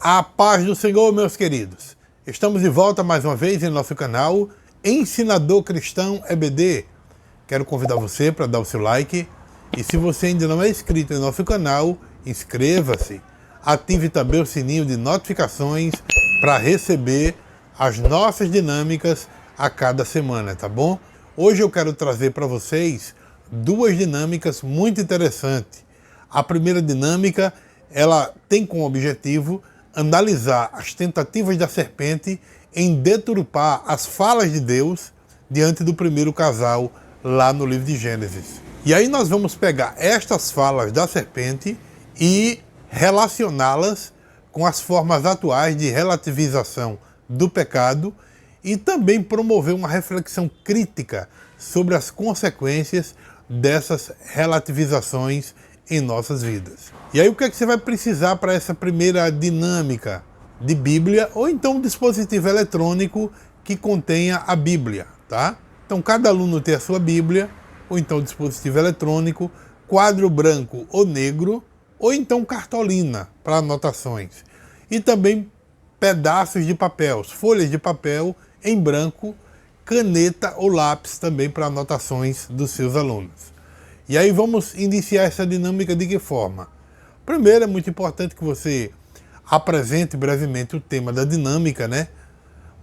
A paz do Senhor, meus queridos. Estamos de volta mais uma vez em nosso canal Ensinador Cristão EBD. Quero convidar você para dar o seu like. E se você ainda não é inscrito em nosso canal, inscreva-se. Ative também o sininho de notificações para receber as nossas dinâmicas a cada semana, tá bom? Hoje eu quero trazer para vocês duas dinâmicas muito interessantes. A primeira dinâmica, ela tem como objetivo analisar as tentativas da serpente em deturpar as falas de Deus diante do primeiro casal lá no livro de Gênesis. E aí nós vamos pegar estas falas da serpente e relacioná-las com as formas atuais de relativização do pecado e também promover uma reflexão crítica sobre as consequências dessas relativizações em nossas vidas. E aí o que é que você vai precisar para essa primeira dinâmica? De Bíblia ou então um dispositivo eletrônico que contenha a Bíblia, tá? Então cada aluno tem a sua Bíblia, ou então dispositivo eletrônico, quadro branco ou negro, ou então cartolina para anotações. E também pedaços de papel, folhas de papel em branco, caneta ou lápis também para anotações dos seus alunos. E aí vamos iniciar essa dinâmica de que forma? Primeiro, é muito importante que você apresente brevemente o tema da dinâmica, né?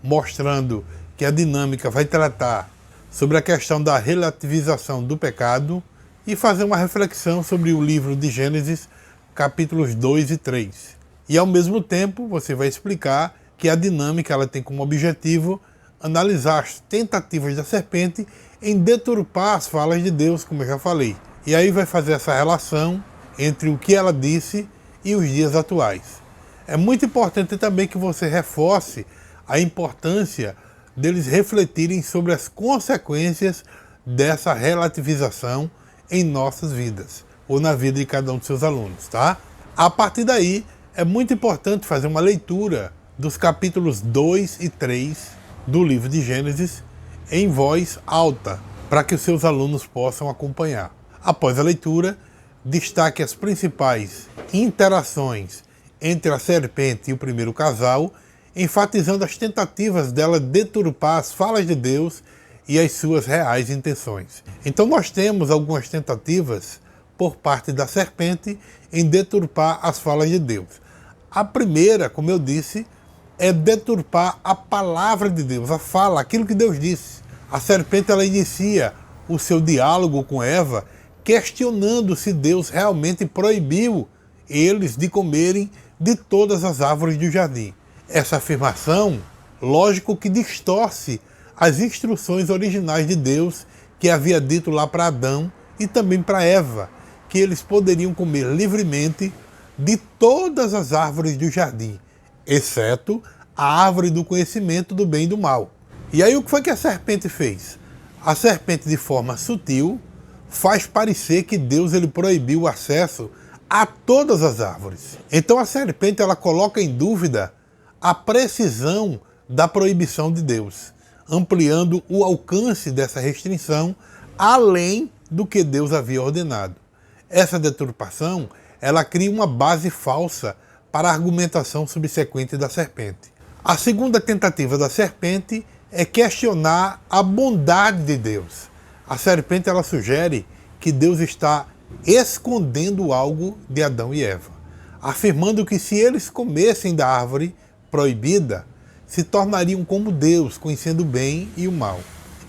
Mostrando que a dinâmica vai tratar sobre a questão da relativização do pecado e fazer uma reflexão sobre o livro de Gênesis, capítulos 2 e 3. E ao mesmo tempo, você vai explicar que a dinâmica ela tem como objetivo analisar as tentativas da serpente em deturpar as falas de Deus, como eu já falei. E aí vai fazer essa relação entre o que ela disse e os dias atuais. É muito importante também que você reforce a importância deles refletirem sobre as consequências dessa relativização em nossas vidas, ou na vida de cada um de seus alunos, tá? A partir daí, é muito importante fazer uma leitura dos capítulos 2 e 3 do livro de Gênesis em voz alta, para que os seus alunos possam acompanhar. Após a leitura, destaque as principais interações entre a serpente e o primeiro casal, enfatizando as tentativas dela deturpar as falas de Deus e as suas reais intenções. Então nós temos algumas tentativas por parte da serpente em deturpar as falas de Deus. A primeira, como eu disse, é deturpar a palavra de Deus, a fala, aquilo que Deus disse. A serpente ela inicia o seu diálogo com Eva questionando se Deus realmente proibiu eles de comerem de todas as árvores do jardim. Essa afirmação, lógico que distorce as instruções originais de Deus que havia dito lá para Adão e também para Eva, que eles poderiam comer livremente de todas as árvores do jardim, exceto a árvore do conhecimento do bem e do mal. E aí o que foi que a serpente fez? A serpente, de forma sutil, faz parecer que Deus ele proibiu o acesso a todas as árvores. Então a serpente ela coloca em dúvida a precisão da proibição de Deus, ampliando o alcance dessa restrição além do que Deus havia ordenado. Essa deturpação ela cria uma base falsa para a argumentação subsequente da serpente. A segunda tentativa da serpente é questionar a bondade de Deus. A serpente ela sugere que Deus está escondendo algo de Adão e Eva, afirmando que se eles comessem da árvore proibida, se tornariam como Deus, conhecendo o bem e o mal.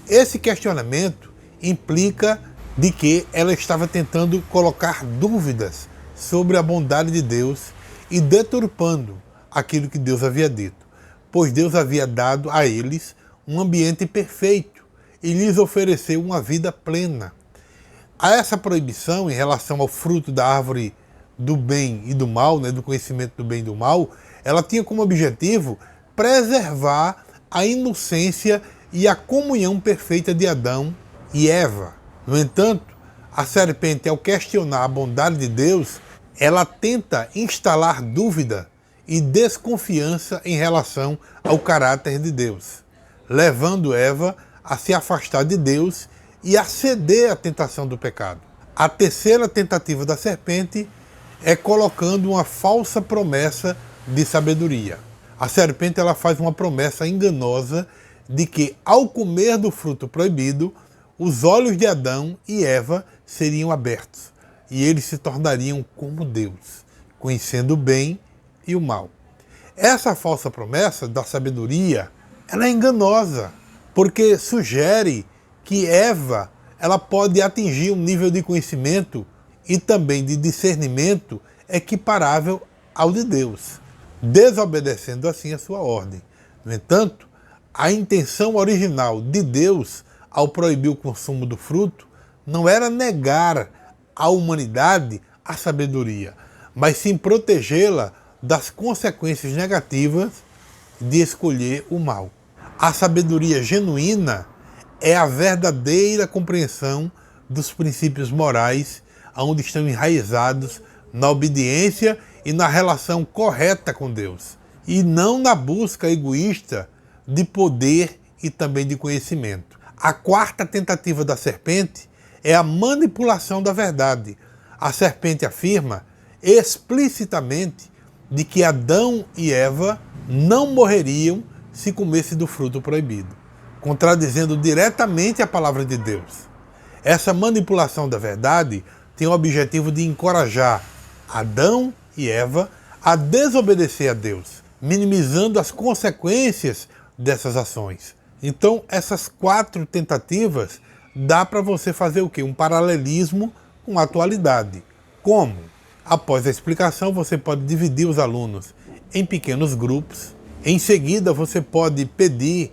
Esse questionamento implica de que ela estava tentando colocar dúvidas sobre a bondade de Deus e deturpando aquilo que Deus havia dito, pois Deus havia dado a eles um ambiente perfeito e lhes ofereceu uma vida plena. A essa proibição em relação ao fruto da árvore do bem e do mal, né, do conhecimento do bem e do mal, ela tinha como objetivo preservar a inocência e a comunhão perfeita de Adão e Eva. No entanto, a serpente, ao questionar a bondade de Deus, ela tenta instalar dúvida e desconfiança em relação ao caráter de Deus, levando Eva a se afastar de Deus e a ceder à tentação do pecado. A terceira tentativa da serpente é colocando uma falsa promessa de sabedoria. A serpente ela faz uma promessa enganosa de que, ao comer do fruto proibido, os olhos de Adão e Eva seriam abertos e eles se tornariam como Deus, conhecendo o bem e o mal. Essa falsa promessa da sabedoria ela é enganosa, porque sugere que Eva ela pode atingir um nível de conhecimento e também de discernimento equiparável ao de Deus, desobedecendo assim a sua ordem. No entanto, a intenção original de Deus ao proibir o consumo do fruto não era negar à humanidade a sabedoria, mas sim protegê-la das consequências negativas de escolher o mal. A sabedoria genuína é a verdadeira compreensão dos princípios morais, onde estão enraizados na obediência e na relação correta com Deus, e não na busca egoísta de poder e também de conhecimento. A quarta tentativa da serpente é a manipulação da verdade. A serpente afirma explicitamente de que Adão e Eva não morreriam se comesse do fruto proibido, contradizendo diretamente a palavra de Deus. Essa manipulação da verdade tem o objetivo de encorajar Adão e Eva a desobedecer a Deus, minimizando as consequências dessas ações. Então, essas 4 tentativas dá para você fazer o quê? Um paralelismo com a atualidade. Como? Após a explicação, você pode dividir os alunos em pequenos grupos. Em seguida, você pode pedir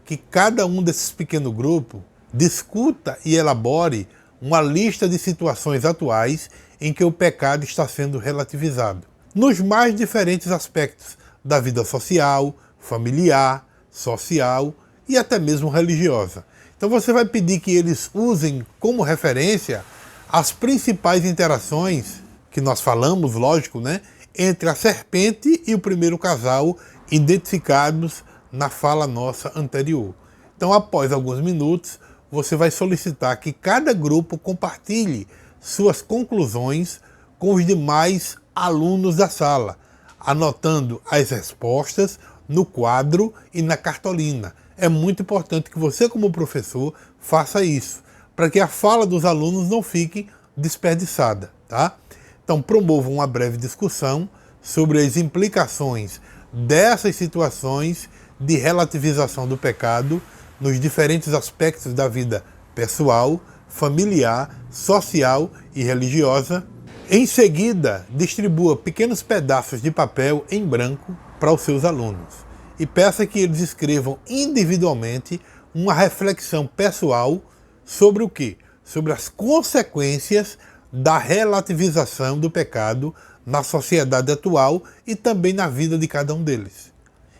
que cada um desses pequenos grupos discuta e elabore uma lista de situações atuais em que o pecado está sendo relativizado, nos mais diferentes aspectos da vida social, familiar, social e até mesmo religiosa. Então você vai pedir que eles usem como referência as principais interações que nós falamos, lógico, né, entre a serpente e o primeiro casal identificados na fala nossa anterior. Então, após alguns minutos, você vai solicitar que cada grupo compartilhe suas conclusões com os demais alunos da sala, anotando as respostas no quadro e na cartolina. É muito importante que você, como professor, faça isso, para que a fala dos alunos não fique desperdiçada, tá? Então, promova uma breve discussão sobre as implicações dessas situações de relativização do pecado nos diferentes aspectos da vida pessoal, familiar, social e religiosa. Em seguida, distribua pequenos pedaços de papel em branco para os seus alunos e peça que eles escrevam individualmente uma reflexão pessoal sobre o quê? Sobre as consequências da relativização do pecado na sociedade atual e também na vida de cada um deles.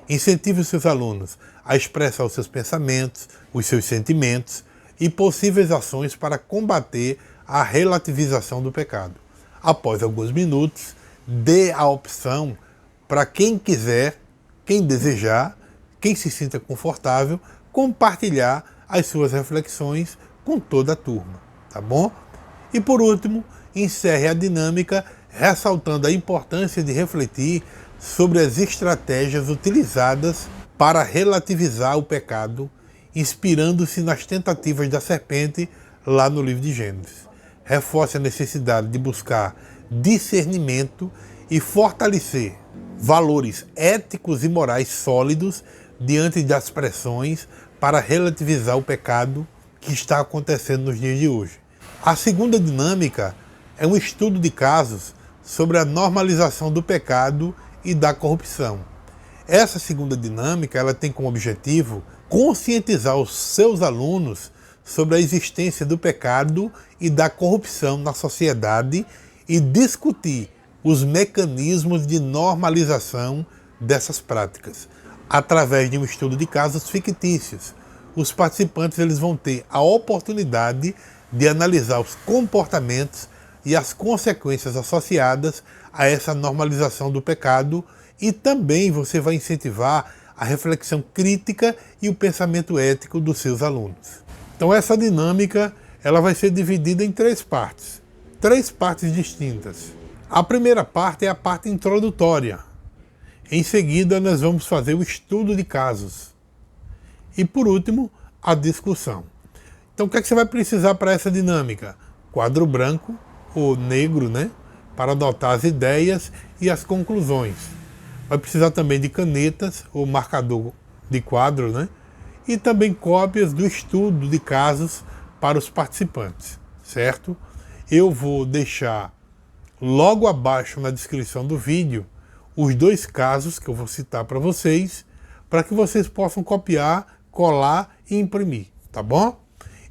Incentive os seus alunos a expressar os seus pensamentos, os seus sentimentos e possíveis ações para combater a relativização do pecado. Após alguns minutos, dê a opção para quem quiser, quem desejar, quem se sinta confortável, compartilhar as suas reflexões com toda a turma, tá bom? E por último, encerre a dinâmica ressaltando a importância de refletir sobre as estratégias utilizadas para relativizar o pecado, inspirando-se nas tentativas da serpente lá no livro de Gênesis. Reforce a necessidade de buscar discernimento e fortalecer valores éticos e morais sólidos diante das pressões para relativizar o pecado que está acontecendo nos dias de hoje. A segunda dinâmica é um estudo de casos sobre a normalização do pecado e da corrupção. Essa segunda dinâmica ela tem como objetivo conscientizar os seus alunos sobre a existência do pecado e da corrupção na sociedade e discutir os mecanismos de normalização dessas práticas. Através de um estudo de casos fictícios, os participantes eles vão ter a oportunidade de analisar os comportamentos e as consequências associadas a essa normalização do pecado e também você vai incentivar a reflexão crítica e o pensamento ético dos seus alunos. Então essa dinâmica ela vai ser dividida em 3 partes distintas. A primeira parte é a parte introdutória, Em seguida, nós vamos fazer o estudo de casos. E por último, a discussão. Então, o que é que você vai precisar para essa dinâmica? Quadro branco ou negro, né? Para anotar as ideias e as conclusões. Vai precisar também de canetas ou marcador de quadro, né? E também cópias do estudo de casos para os participantes, certo? Eu vou deixar logo abaixo na descrição do vídeo os 2 casos que eu vou citar para vocês, para que vocês possam copiar, colar e imprimir, tá bom?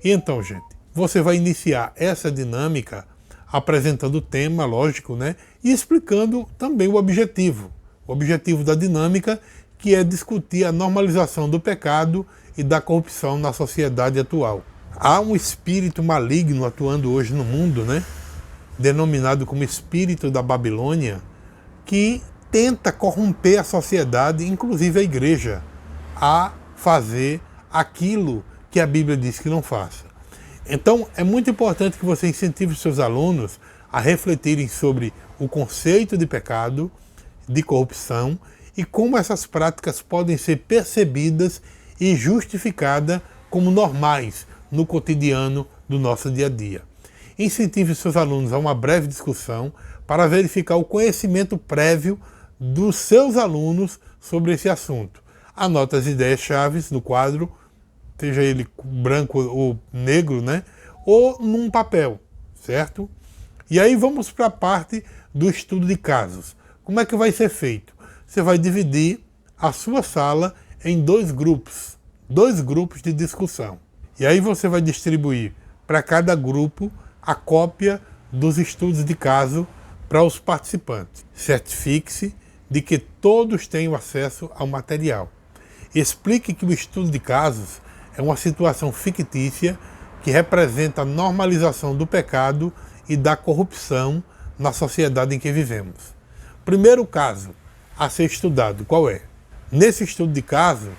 Então, gente, você vai iniciar essa dinâmica apresentando o tema, lógico, né? E explicando também o objetivo da dinâmica, que é discutir a normalização do pecado e da corrupção na sociedade atual. Há um espírito maligno atuando hoje no mundo, né? Denominado como espírito da Babilônia, que tenta corromper a sociedade, inclusive a igreja, a fazer aquilo que a Bíblia diz que não faça. Então, é muito importante que você incentive os seus alunos a refletirem sobre o conceito de pecado, de corrupção e como essas práticas podem ser percebidas e justificadas como normais no cotidiano do nosso dia a dia. Incentive os seus alunos a uma breve discussão para verificar o conhecimento prévio dos seus alunos sobre esse assunto. Anote as ideias-chave no quadro, seja ele branco ou negro, né? Ou num papel, certo? E aí vamos para a parte do estudo de casos. Como é que vai ser feito? Você vai dividir a sua sala em 2 grupos de discussão. E aí você vai distribuir para cada grupo a cópia dos estudos de caso para os participantes. Certifique-se de que todos tenham acesso ao material. Explique que o estudo de casos é uma situação fictícia que representa a normalização do pecado e da corrupção na sociedade em que vivemos. Primeiro caso a ser estudado, qual é? Nesse estudo de caso,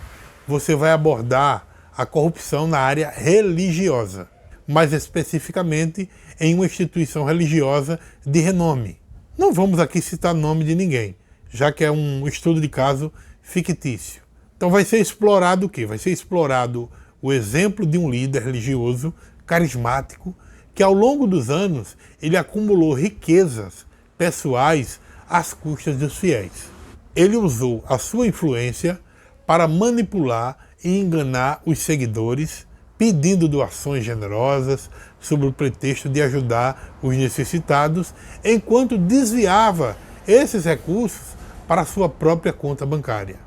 você vai abordar a corrupção na área religiosa, mais especificamente em uma instituição religiosa de renome. Não vamos aqui citar nome de ninguém, já que é um estudo de caso fictício. Então vai ser explorado o quê? Vai ser explorado o exemplo de um líder religioso carismático que ao longo dos anos ele acumulou riquezas pessoais às custas dos fiéis. Ele usou a sua influência para manipular e enganar os seguidores, pedindo doações generosas sob o pretexto de ajudar os necessitados, enquanto desviava esses recursos para sua própria conta bancária.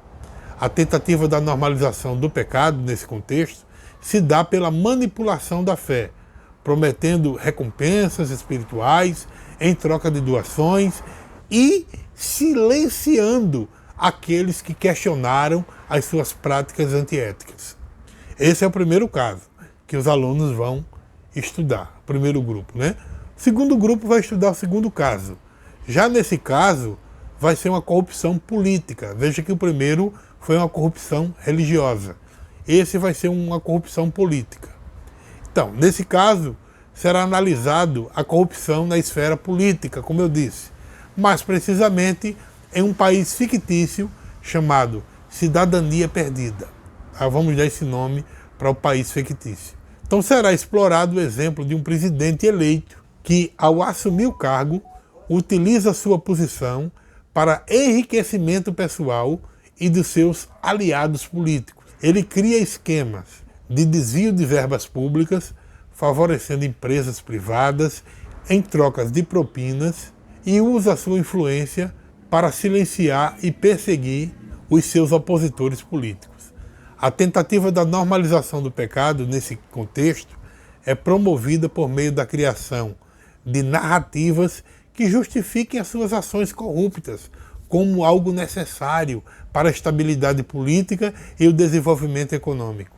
A tentativa da normalização do pecado nesse contexto se dá pela manipulação da fé, prometendo recompensas espirituais em troca de doações e silenciando aqueles que questionaram as suas práticas antiéticas. Esse é o primeiro caso que os alunos vão estudar, o primeiro grupo, né? O segundo grupo vai estudar o segundo caso. Já nesse caso, vai ser uma corrupção política. Veja que o primeiro foi uma corrupção religiosa. Esse vai ser uma corrupção política. Então, nesse caso, será analisado a corrupção na esfera política, como eu disse, mais precisamente em um país fictício chamado Cidadania Perdida. Vamos dar esse nome para o país fictício. Então será explorado o exemplo de um presidente eleito que, ao assumir o cargo, utiliza sua posição para enriquecimento pessoal e dos seus aliados políticos. Ele cria esquemas de desvio de verbas públicas, favorecendo empresas privadas em trocas de propinas, e usa a sua influência para silenciar e perseguir os seus opositores políticos. A tentativa da normalização do pecado nesse contexto é promovida por meio da criação de narrativas que justifiquem as suas ações corruptas como algo necessário para a estabilidade política e o desenvolvimento econômico,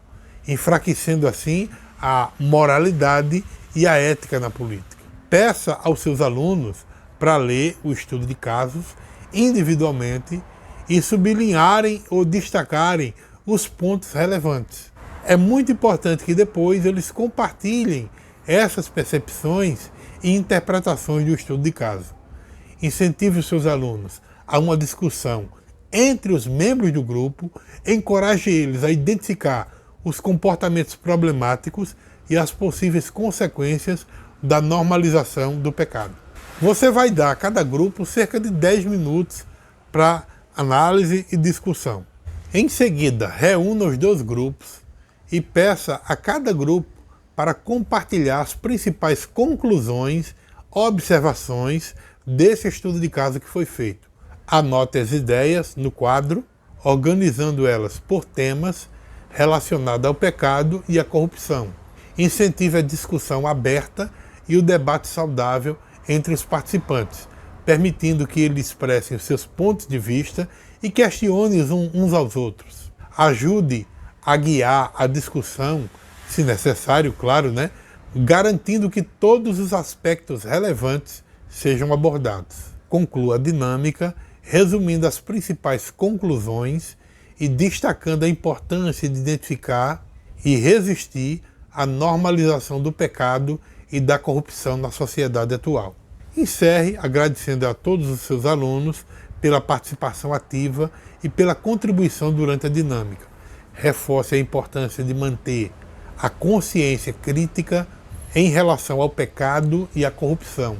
enfraquecendo assim a moralidade e a ética na política. Peça aos seus alunos para ler o estudo de casos individualmente e sublinharem ou destacarem os pontos relevantes. É muito importante que depois eles compartilhem essas percepções e interpretações do estudo de caso. Incentive os seus alunos a uma discussão entre os membros do grupo, encoraje eles a identificar os comportamentos problemáticos e as possíveis consequências da normalização do pecado. Você vai dar a cada grupo cerca de 10 minutos para análise e discussão. Em seguida, reúna os dois grupos e peça a cada grupo para compartilhar as principais conclusões, observações desse estudo de caso que foi feito. Anote as ideias no quadro, organizando elas por temas relacionados ao pecado e à corrupção. Incentive a discussão aberta e o debate saudável entre os participantes, permitindo que eles expressem os seus pontos de vista e questionem uns aos outros. Ajude a guiar a discussão, se necessário, claro, garantindo que todos os aspectos relevantes sejam abordados. Conclua a dinâmica, resumindo as principais conclusões e destacando a importância de identificar e resistir à normalização do pecado e da corrupção na sociedade atual. Encerre agradecendo a todos os seus alunos pela participação ativa e pela contribuição durante a dinâmica. Reforce a importância de manter a consciência crítica em relação ao pecado e à corrupção,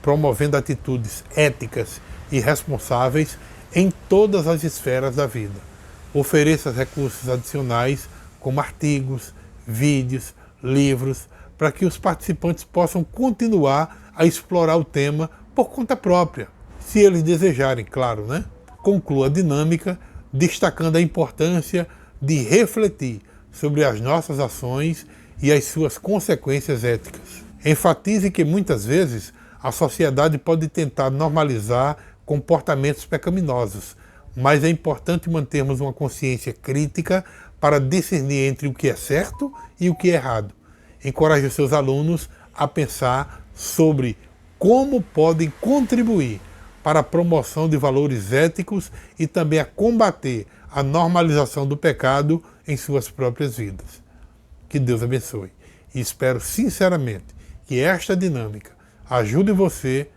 promovendo atitudes éticas e responsáveis em todas as esferas da vida. Ofereça recursos adicionais como artigos, vídeos, livros, para que os participantes possam continuar a explorar o tema por conta própria, se eles desejarem, claro, Conclua a dinâmica, destacando a importância de refletir sobre as nossas ações e as suas consequências éticas. Enfatize que muitas vezes a sociedade pode tentar normalizar comportamentos pecaminosos, mas é importante mantermos uma consciência crítica para discernir entre o que é certo e o que é errado. Encoraje os seus alunos a pensar sobre como podem contribuir para a promoção de valores éticos e também a combater a normalização do pecado em suas próprias vidas. Que Deus abençoe. E espero sinceramente que esta dinâmica ajude você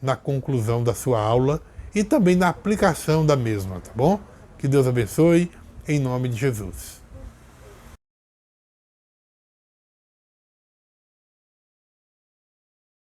na conclusão da sua aula e também na aplicação da mesma, tá bom? Que Deus abençoe, em nome de Jesus.